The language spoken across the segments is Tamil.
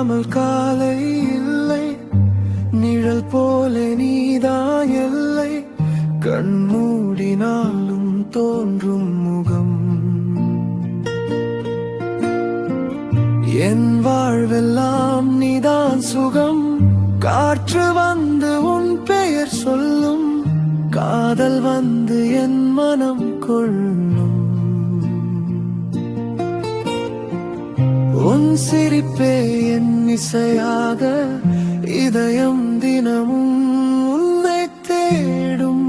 இல்லாமல் காலை இல்லை, நிழல் போல நீதான் எல்லை, கண் மூடினாலும் தோன்றும் முகம். என் வாழ்வெல்லாம் நீதான் சுகம், காற்று வந்து உன் பெயர் சொல்லும், காதல் வந்து என் மனம் கொள்ளும். உன் சிரிப்பே என் இசையாக, இதயம் தினமும் உன்னை தேடும்.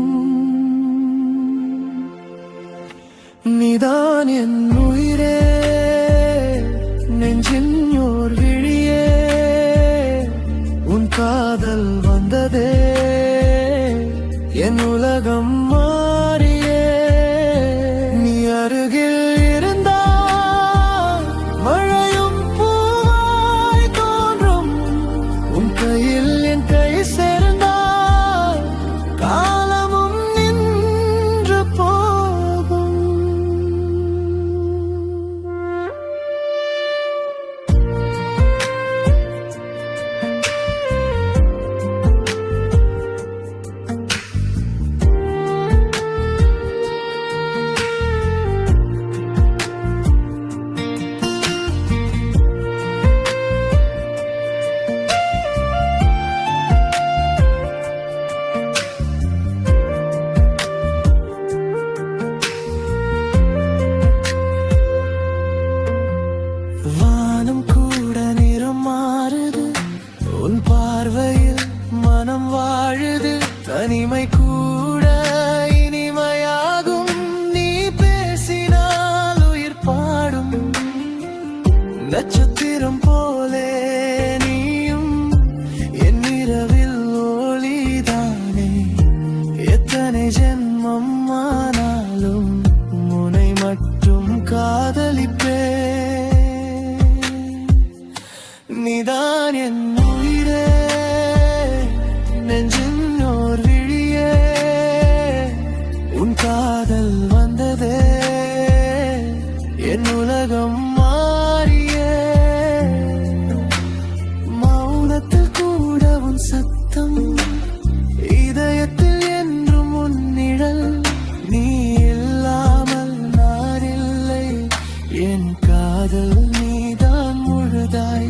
நீதான் என் உயிரே, நெஞ்சின் ஓர் விழியே, உன் காதல் வந்ததே என் உலகம் மாறியே. நீ அருகில் இருந்தால் மழையும் பூவாய் தோன்றும், உன் கையில் என் கை சேர்ந்தால் காலமும் நின்று போகும். வானம் கூட நிறம் மாறுது, உன் பார்வையில் மனம் வாழுது, தனிமை கூட இனிமையாகும், நீ பேசினால் உயிர் பாடும். நட்சத்திரம் போலே நீயும் என் இரவில் ஒளிதானே, எத்தனை ஜென்மம் ஆனாலும் உன்னை மட்டும் காதலிப்பே. நீதான் என் உயிரே, நெஞ்சின் ஓர் விழியே, உன் காதல் வந்ததே என் உலகம் மாறியே. மௌனத்தில் கூட உன் சத்தம், இதயத்தில் என்றும் உன் நிழல், நீ இல்லாமல் நான் இல்லை, என் காதல் நீதான் முழுதாய்.